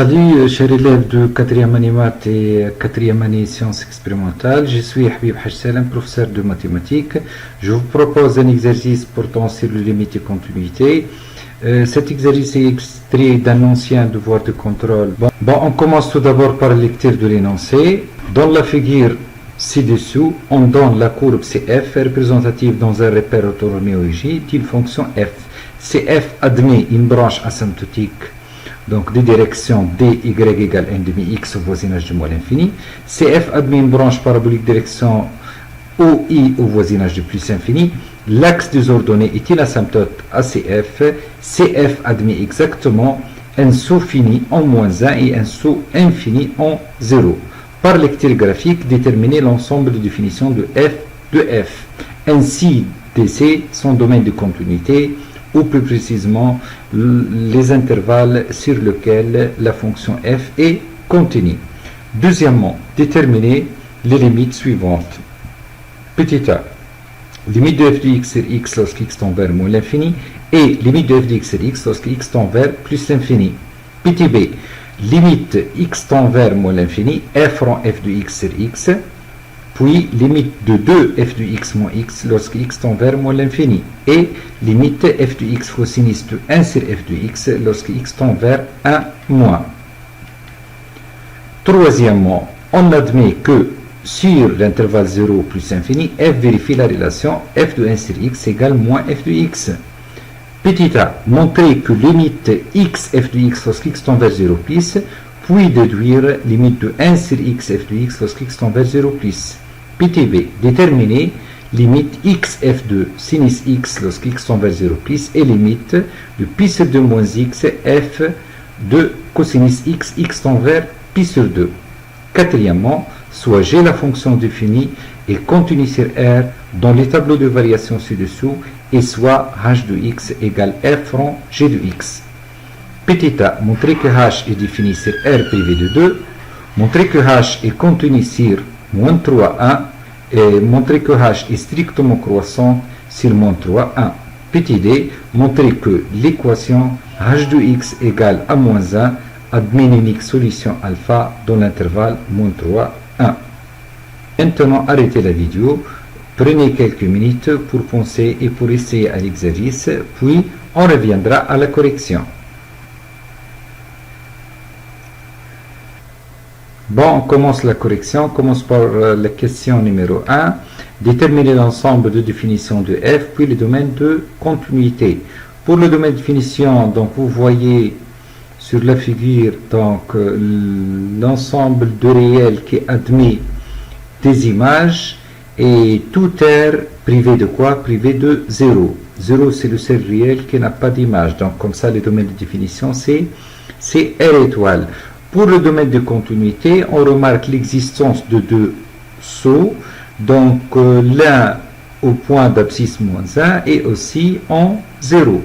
Salut chers élèves de 4e année maths et 4e année sciences expérimentales, je suis Habib Hajsalem, professeur de mathématiques. Je vous propose un exercice portant sur les limites et continuité. Cet exercice est extrait d'un ancien devoir de contrôle. On commence tout d'abord par la lecture de l'énoncé. Dans la figure ci-dessous, on donne la courbe CF représentative dans un repère autoroméologie d'une fonction f. CF admet une branche asymptotique donc de direction dy égale 1/x au voisinage du moins l'infini. CF admet une branche parabolique direction OI au voisinage de plus infini. L'axe des ordonnées est une asymptote à CF. CF admet exactement un saut fini en moins 1 et un saut infini en 0. Par lecture graphique, déterminer l'ensemble de définitions de f de f. Ainsi, DC, son domaine de continuité, ou plus précisément les intervalles sur lesquels la fonction f est contenue. Deuxièmement, déterminer les limites suivantes. Petit a, limite de f de x sur x lorsque x tend vers moins l'infini et limite de f de x sur x lorsque x tend vers plus l'infini. Petit b, limite x tend vers moins l'infini, f rend f de x sur x, puis limite de 2 f de x moins x lorsque x tend vers moins l'infini, et limite f de x fois sinus de 1 sur f de x lorsque x tend vers 1 moins. Troisièmement, on admet que sur l'intervalle 0 plus infini, f vérifie la relation f de 1 sur x égale moins f de x. Petit a, montrer que limite x f de x lorsque x tend vers 0 plus, puis déduire limite de 1 sur x f de x lorsque x tend vers 0 plus. Petit b, déterminer limite x f de sinus x lorsque x tend vers 0 plus et limite de pi sur 2 moins x f de cosinus x x tend vers pi sur 2. Quatrièmement, soit g la fonction définie et continue sur R dans les tableaux de variation ci-dessous et soit h de x égale f rond g de x. Petit a, montrer que h est défini sur R privé de 2, montrer que h est contenu sur moins 3, 1 et montrer que h est strictement croissant sur moins 3, 1. Petit d, montrer que l'équation h de x égale à moins 1 admet une unique solution alpha dans l'intervalle moins 3, 1. Maintenant, arrêtez la vidéo, prenez quelques minutes pour penser et pour essayer à l'exercice, puis on reviendra à la correction. On commence la correction. On commence par la question numéro 1. Déterminer l'ensemble de définitions de f, puis le domaine de continuité. Pour le domaine de définition, donc vous voyez sur la figure l'ensemble de réels qui admet des images et tout R privé de quoi? Privé de 0. 0 c'est le seul réel qui n'a pas d'image. Donc comme ça le domaine de définition c'est R étoile. Pour le domaine de continuité, on remarque l'existence de deux sauts, donc l'un au point d'abscisse moins 1 et aussi en 0.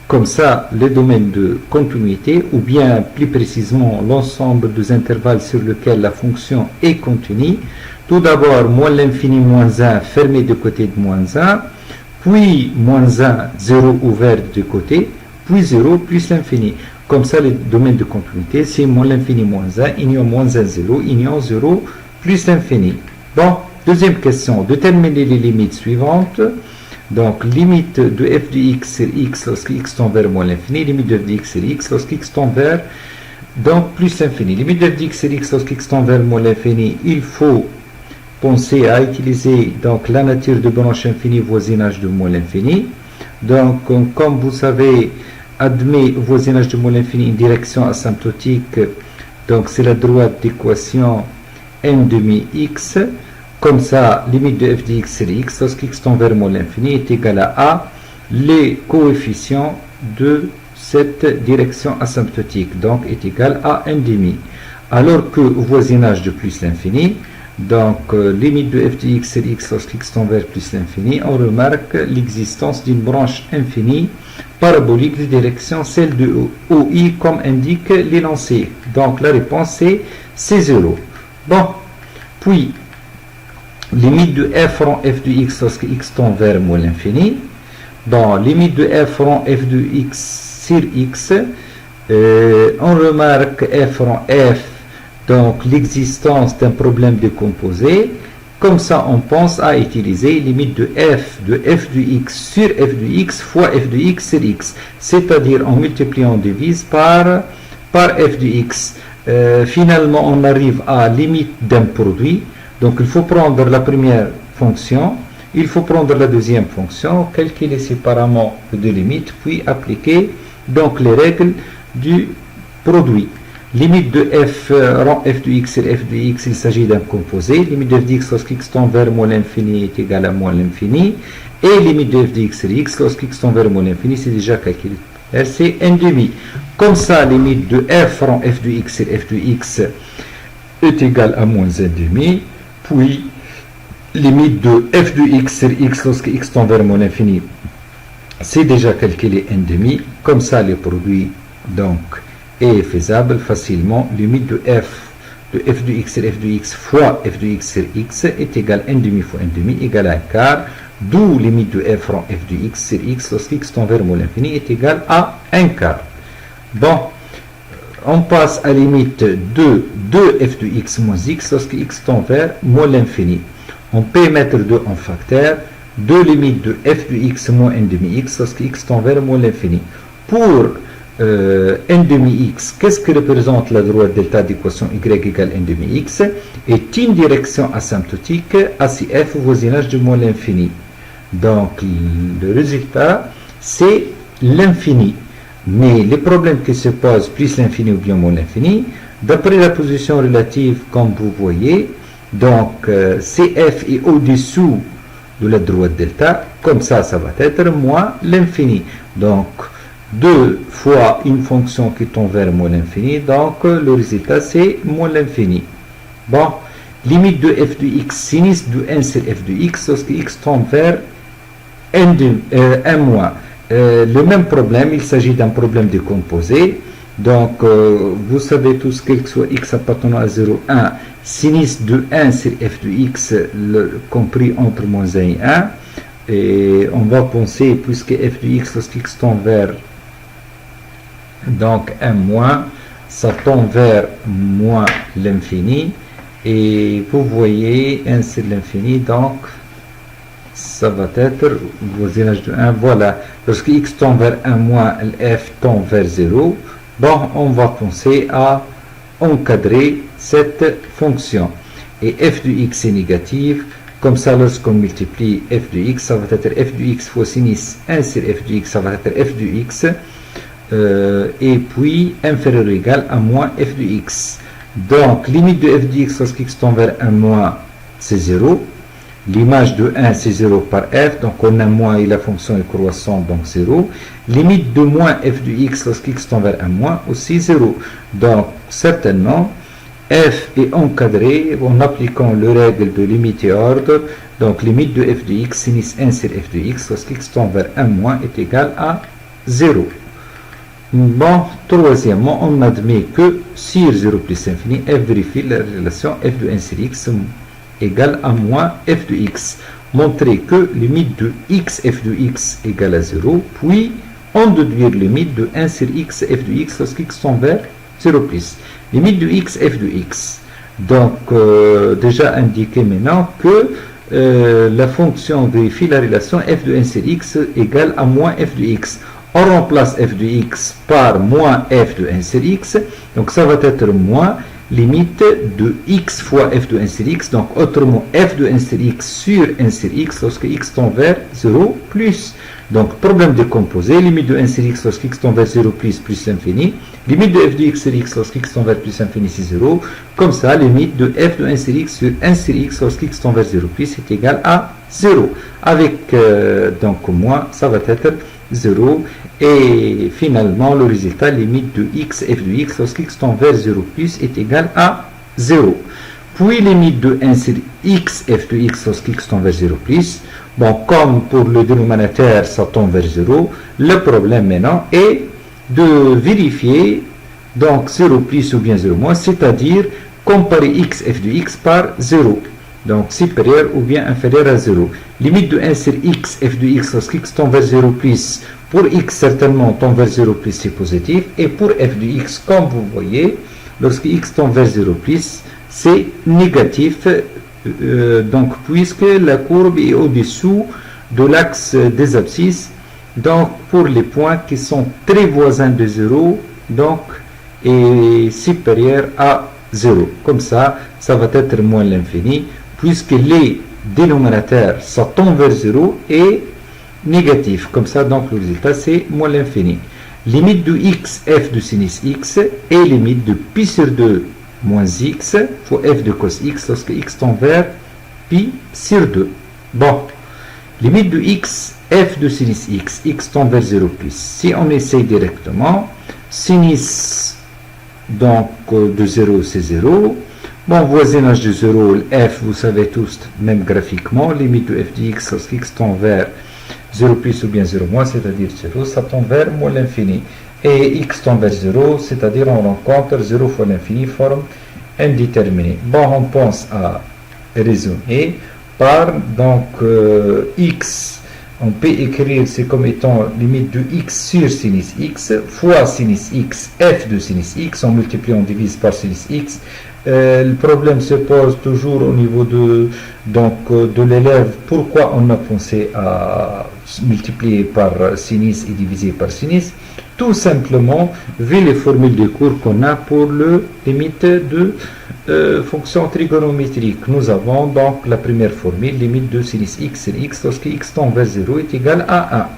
Comme ça, le domaine de continuité, ou bien plus précisément l'ensemble des intervalles sur lesquels la fonction est contenue, tout d'abord moins l'infini moins 1 fermé de côté de moins 1, puis moins 1, 0 ouvert de côté, puis 0 plus l'infini. Comme ça, le domaine de continuité, c'est moins l'infini moins 1, union moins 1, 0, union 0, plus l'infini. Bon, deuxième question, déterminer les limites suivantes. Donc, limite de f de x sur x lorsque x tend vers moins l'infini, limite de f de x sur x lorsque x tend vers donc plus l'infini. Limite de f de x sur x lorsque x tend vers moins l'infini, il faut penser à utiliser donc la nature de branche infinie voisinage de moins l'infini. Donc, comme vous savez, admet au voisinage de moins l'infini une direction asymptotique, donc c'est la droite d'équation n demi x. Comme ça, limite de f de x sur x lorsque x tend vers moins l'infini est égal à a, les coefficients de cette direction asymptotique, donc est égal à n demi. Alors que au voisinage de plus l'infini, donc limite de f de x sur x lorsque x tend vers plus l'infini, on remarque l'existence d'une branche infinie parabolique de direction celle de OI comme indique l'énoncé. Donc la réponse c'est 0. Bon, puis limite de f rond f de x lorsque x tend vers moins l'infini. Bon, limite de f rond f de x sur x On remarque f rond f, donc l'existence d'un problème de composé. Comme ça, on pense à utiliser limite de f de x sur f de x fois f de x sur x, c'est-à-dire en multipliant, on divise par f de x. Finalement, on arrive à limite d'un produit. Donc, il faut prendre la première fonction, il faut prendre la deuxième fonction, calculer séparément les deux limites, puis appliquer donc les règles du produit. Limite de f rond f de x sur f de x, il s'agit d'un composé. Limite de f de x lorsque x tend vers moins l'infini est égal à moins l'infini. Et limite de f de x sur x lorsque x tend vers moins l'infini, c'est déjà calculé. C'est 1,5. Comme ça, limite de f rond f de x sur f de x est égal à moins 1,5. Puis, limite de f de x sur x lorsque x tend vers moins l'infini, c'est déjà calculé 1,5. Comme ça, le produit, donc, est faisable facilement. Limite de f de x sur f de x fois f de x sur x est égal à 1,5 fois 1,5 égale à 1 quart. D'où limite de f rond f de x sur x lorsque x tend vers moins l'infini est égal à 1 quart. Bon, on passe à limite de 2f de x moins x lorsque x tend vers moins l'infini. On peut mettre 2 en facteur. 2 limite de f de x moins 1,5 x lorsque x tend vers moins l'infini. Pour 1,5 x, qu'est-ce que représente la droite delta d'équation y égale 1,5 x est une direction asymptotique à f au voisinage de moins l'infini. Donc le résultat c'est l'infini. Mais les problèmes qui se posent plus l'infini ou bien moins l'infini, d'après la position relative comme vous voyez, donc CF est au-dessous de la droite delta, comme ça va être moins l'infini. Donc 2 fois une fonction qui tend vers moins l'infini, donc le résultat c'est moins l'infini. Bon, limite de f de x sinus de 1 sur f de x lorsque x tend vers 1 moins. Le même problème, il s'agit d'un problème de composé. Donc, vous savez tous quel que soit x appartenant à 0, 1, sinus de 1 sur f de x compris entre moins 1 et 1. Et on va penser, puisque f de x lorsque x tend vers donc 1 moins, ça tend vers moins l'infini. Et vous voyez 1 sur l'infini, donc ça va être voisinage de 1. Voilà, lorsque x tend vers 1 moins, f tend vers 0. Bon, on va penser à encadrer cette fonction. Et f de x est négative. Comme ça, lorsqu'on multiplie f de x, ça va être f de x fois sinus 1 sur f de x, ça va être f de x. Et puis inférieur ou égal à moins f de x. Donc, limite de f de x lorsque x tend vers 1 moins, c'est 0. L'image de 1, c'est 0 par f. Donc, on a moins et la fonction est croissante, donc 0. Limite de moins f de x lorsque x tend vers 1 moins, aussi 0. Donc, certainement, f est encadré en appliquant le règle de limite et ordre. Donc, limite de f de x sinus 1 sur f de x lorsque x tend vers 1 moins est égal à 0. Bon, troisièmement, on admet que sur 0 plus infini, f vérifie la relation f de 1 sur x égale à moins f de x. Montrer que limite de x f de x égale à 0, puis on déduire limite de 1 sur x f de x lorsque x tend vers 0 plus. Limite de x f de x. Donc, déjà indiqué maintenant que la fonction vérifie la relation f de 1 sur x égale à moins f de x. On remplace f de x par moins f de 1 sur x. Donc, ça va être moins limite de x fois f de 1 sur x. Donc, autrement, f de 1 sur x sur 1 sur x lorsque x tend vers 0 plus. Donc, problème de composé, limite de 1 sur x lorsque x tend vers 0 plus l'infini. Limite de f de x sur x lorsque x tend vers plus l'infini, c'est 0. Comme ça, limite de f de 1 sur x sur 1 sur x lorsque x tend vers 0 plus est égal à 0. Avec donc moins, ça va être 0. Et finalement, le résultat limite de x f de x lorsque x tend vers 0 plus est égal à 0. Puis limite de 1 sur x f de x lorsque x tend vers 0 plus. Bon, comme pour le dénominateur, ça tend vers 0, le problème maintenant est de vérifier donc 0 plus ou bien 0 moins, c'est-à-dire comparer x f de x par 0. Donc supérieur ou bien inférieur à 0. Limite de 1 sur x f de x lorsque x tend vers 0 plus Pour x, certainement, tend vers 0 plus, c'est positif. Et pour f de x, comme vous voyez, lorsque x tend vers 0 plus, c'est négatif. Donc, puisque la courbe est au-dessous de l'axe des abscisses, donc pour les points qui sont très voisins de 0, donc est supérieur à 0. Comme ça va être moins l'infini, puisque les dénominateurs, ça tend vers 0 et négatif. Comme ça, donc le résultat, c'est moins l'infini. Limite de x, f de sinus x, et limite de pi sur 2 moins x fois f de cos x lorsque x tend vers pi sur 2. Bon, limite de x, f de sinus x, x tend vers 0 plus. Si on essaye directement, sinus donc de 0 c'est 0. Bon, voisinage de 0, f, vous savez tous, même graphiquement, limite de f de x lorsque x tend vers 0 plus ou bien 0 moins, c'est-à-dire 0, ça tend vers moins l'infini. Et x tend vers 0, c'est-à-dire on rencontre 0 fois l'infini, forme indéterminée. Bon, on pense à raisonner par donc x, on peut écrire c'est comme étant limite de x sur sinus x fois sinus x, f de sinus x, on multiplie, on divise par sinus x. Le problème se pose toujours au niveau de l'élève. Pourquoi on a pensé à multiplier par sinus et diviser par sinus? Tout simplement, vu les formules de cours qu'on a pour le limite de fonction trigonométrique. Nous avons donc la première formule, limite de sinus x sur x lorsque x tend vers 0 est égal à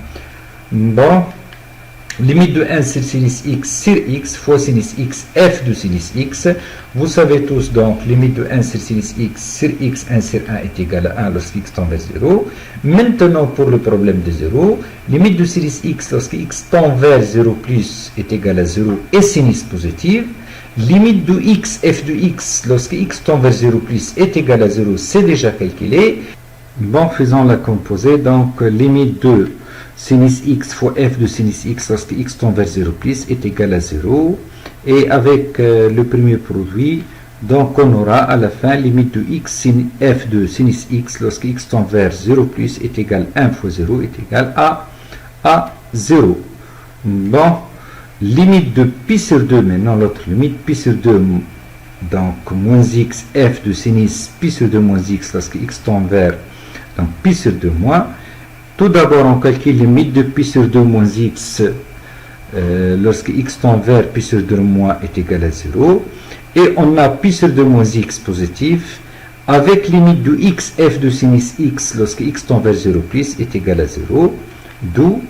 1. Bon. Limite de 1 sur sinus x sur x fois sinus x, f de sinus x. Vous savez tous donc, limite de 1 sur sinus x sur x, 1 sur 1 est égal à 1 lorsque x tend vers 0. Maintenant, pour le problème de 0, limite de sinus x lorsque x tend vers 0 plus est égal à 0 et sinus positive. Limite de x, f de x lorsque x tend vers 0 plus est égal à 0, c'est déjà calculé. Bon, faisons la composée, donc limite de sinus x fois f de sinus x lorsque x tend vers 0 plus est égal à 0. Et avec le premier produit, donc on aura à la fin limite de x sin f de sinus x lorsque x tend vers 0 plus est égal à 1 fois 0 est égal à 0. Bon, limite de pi sur 2, maintenant l'autre limite, pi sur 2, donc moins x f de sinus pi sur 2 moins x lorsque x tend vers donc pi sur 2 moins. Tout d'abord, on calcule limite de pi sur 2 moins x lorsque x tend vers pi sur 2 moins est égal à 0. Et on a pi sur 2 moins x positif avec limite de x f de sinus x lorsque x tend vers 0 plus est égal à 0. D'où,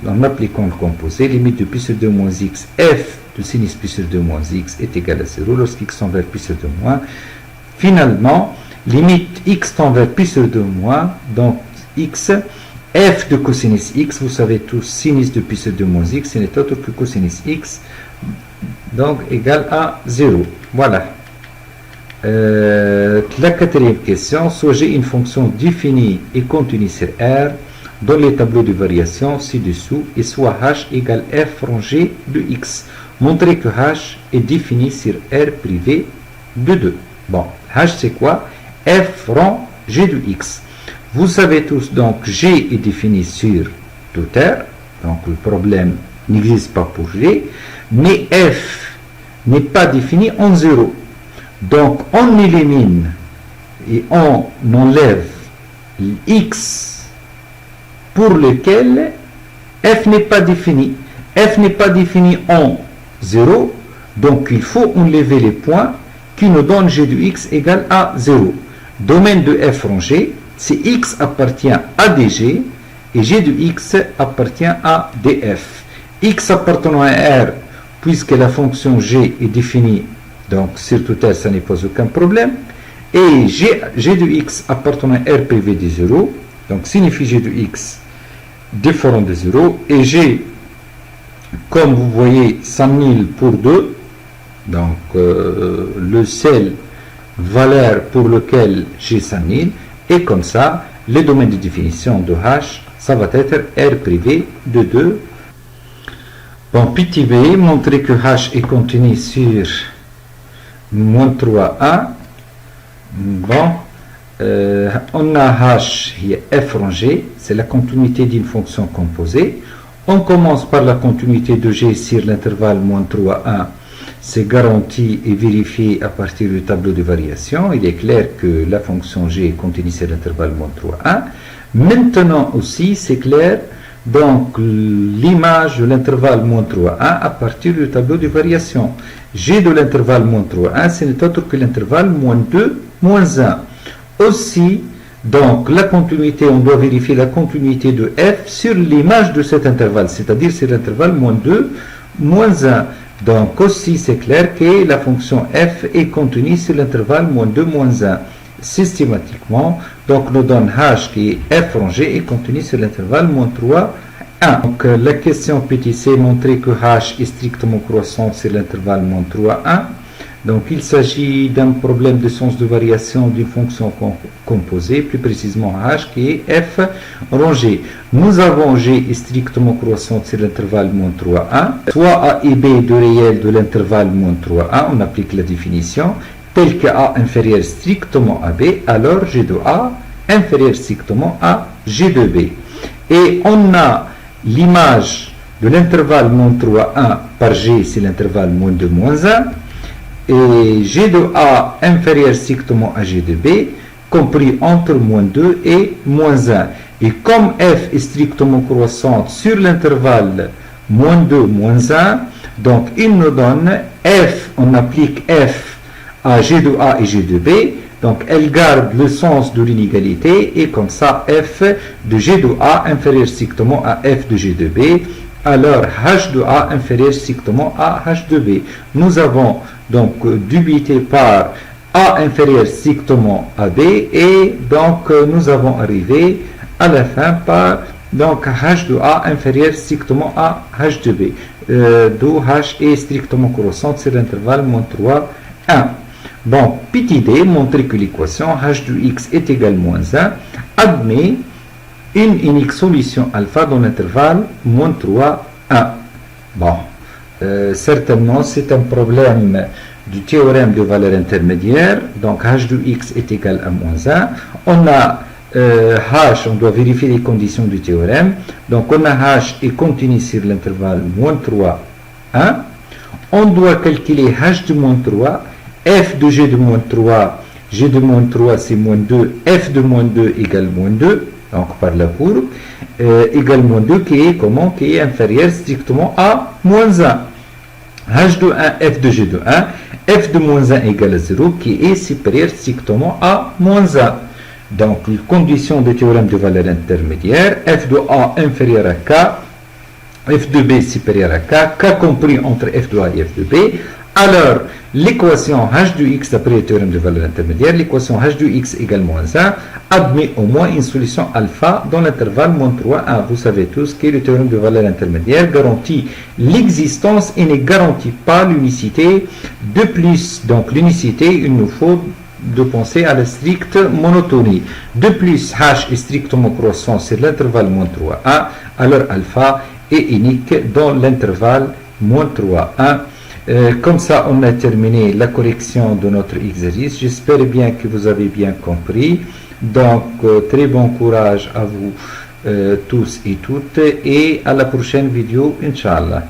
en appliquant le composé, limite de pi sur 2 moins x f de sinus pi sur 2 moins x est égal à 0 lorsque x tend vers pi sur 2 moins. Finalement, limite x tend vers pi sur 2 moins, donc x f de cosinus x, vous savez tous, sinus de pi sur 2 moins x, ce n'est autre que cosinus x, donc égal à 0. Voilà. La quatrième question, soit j'ai une fonction définie et continue sur R dans les tableaux de variation ci-dessous, et soit h égale f rangé de x. Montrez que h est défini sur R privé de 2. Bon, h c'est quoi? F rangé de x. Vous savez tous, donc, G est défini sur tout R, donc le problème n'existe pas pour G, mais F n'est pas défini en 0. Donc, on élimine et on enlève X pour lequel F n'est pas défini. F n'est pas défini en 0, donc il faut enlever les points qui nous donnent G de X égale à 0. Domaine de F rangé, si x appartient à dg et g de x appartient à df. X appartenant à R, puisque la fonction g est définie, donc sur tout R, ça n'est pas aucun problème. Et g de x appartenant à R privé de 0, donc signifie g de x différent de 0. Et g, comme vous voyez, s'annule pour 2, donc le seul valeur pour lequel g s'annule. Et comme ça, le domaine de définition de H, ça va être R privé de 2. Bon, petit b, montrer que H est contenu sur moins 3a. Bon, on a H, il y a F rangé, c'est la continuité d'une fonction composée. On commence par la continuité de G sur l'intervalle moins 3, 1. C'est garanti et vérifié à partir du tableau de variation. Il est clair que la fonction G est contenue sur l'intervalle moins 3, 1. Maintenant aussi, c'est clair, donc l'image de l'intervalle moins 3, 1 à partir du tableau de variation. G de l'intervalle moins 3, 1, ce n'est autre que l'intervalle moins 2, moins 1. Aussi, donc la continuité, on doit vérifier la continuité de f sur l'image de cet intervalle, c'est-à-dire sur l'intervalle moins 2, moins 1. Donc aussi, c'est clair que la fonction f est contenue sur l'intervalle moins 2, moins 1. Systématiquement, donc nous donne h qui est f rangé est contenu sur l'intervalle moins 3, 1. Donc la question PTC montrer que h est strictement croissant sur l'intervalle moins 3, 1. Donc il s'agit d'un problème de sens de variation d'une fonction composée, plus précisément h qui est f rangé. Nous avons g est strictement croissante sur l'intervalle moins 3, 1. Soit a et b de réel de l'intervalle moins 3, 1, on applique la définition. Tel que A inférieur strictement à B, alors G de A inférieur strictement à G de B. Et on a l'image de l'intervalle moins 3, 1 par G, c'est l'intervalle moins 2, moins 1. Et G de A inférieur strictement à G de B, compris entre moins 2 et moins 1. Et comme F est strictement croissante sur l'intervalle moins 2, moins 1, donc il nous donne F, on applique F à G de A et G de B, donc elle garde le sens de l'inégalité et comme ça f de G de A inférieur strictement à f de G de B, alors h de A inférieur strictement à h de B. Nous avons donc dubité par A inférieur strictement à B et donc nous avons arrivé à la fin par donc h de A inférieur strictement à h de B, d'où h est strictement croissante sur l'intervalle moins 3, 1. Bon, petit d, montrer que l'équation h de x est égale moins 1 admet une unique solution alpha dans l'intervalle moins 3, 1. Bon, certainement c'est un problème du théorème de valeur intermédiaire. Donc h de x est égal à moins 1. On a h, on doit vérifier les conditions du théorème. Donc on a h est continu sur l'intervalle moins 3, 1. On doit calculer h de moins 3. F de G de moins 3, G de moins 3 c'est moins 2, F de moins 2 égale moins 2, donc par la courbe, égale moins 2 qui est comment? Qui est inférieur strictement à moins 1. H de 1, F de G de 1, F de moins 1 égale à 0 qui est supérieur strictement à moins 1. Donc, les conditions du théorème de valeur intermédiaire, F de A inférieur à K, F de B supérieur à K, K compris entre F de A et F de B. Alors, l'équation h de x d'après le théorème de valeur intermédiaire, l'équation h de x égale moins 1, admet au moins une solution alpha dans l'intervalle moins 3, 1. Vous savez tous que le théorème de valeur intermédiaire garantit l'existence et ne garantit pas l'unicité. De plus, donc l'unicité, il nous faut de penser à la stricte monotonie. De plus, h est strictement croissant sur l'intervalle moins 3, 1, alors alpha est unique dans l'intervalle moins 3, 1. Comme ça, on a terminé la correction de notre exercice. J'espère bien que vous avez bien compris. Donc, très bon courage à vous tous et toutes. Et à la prochaine vidéo, Inch'Allah.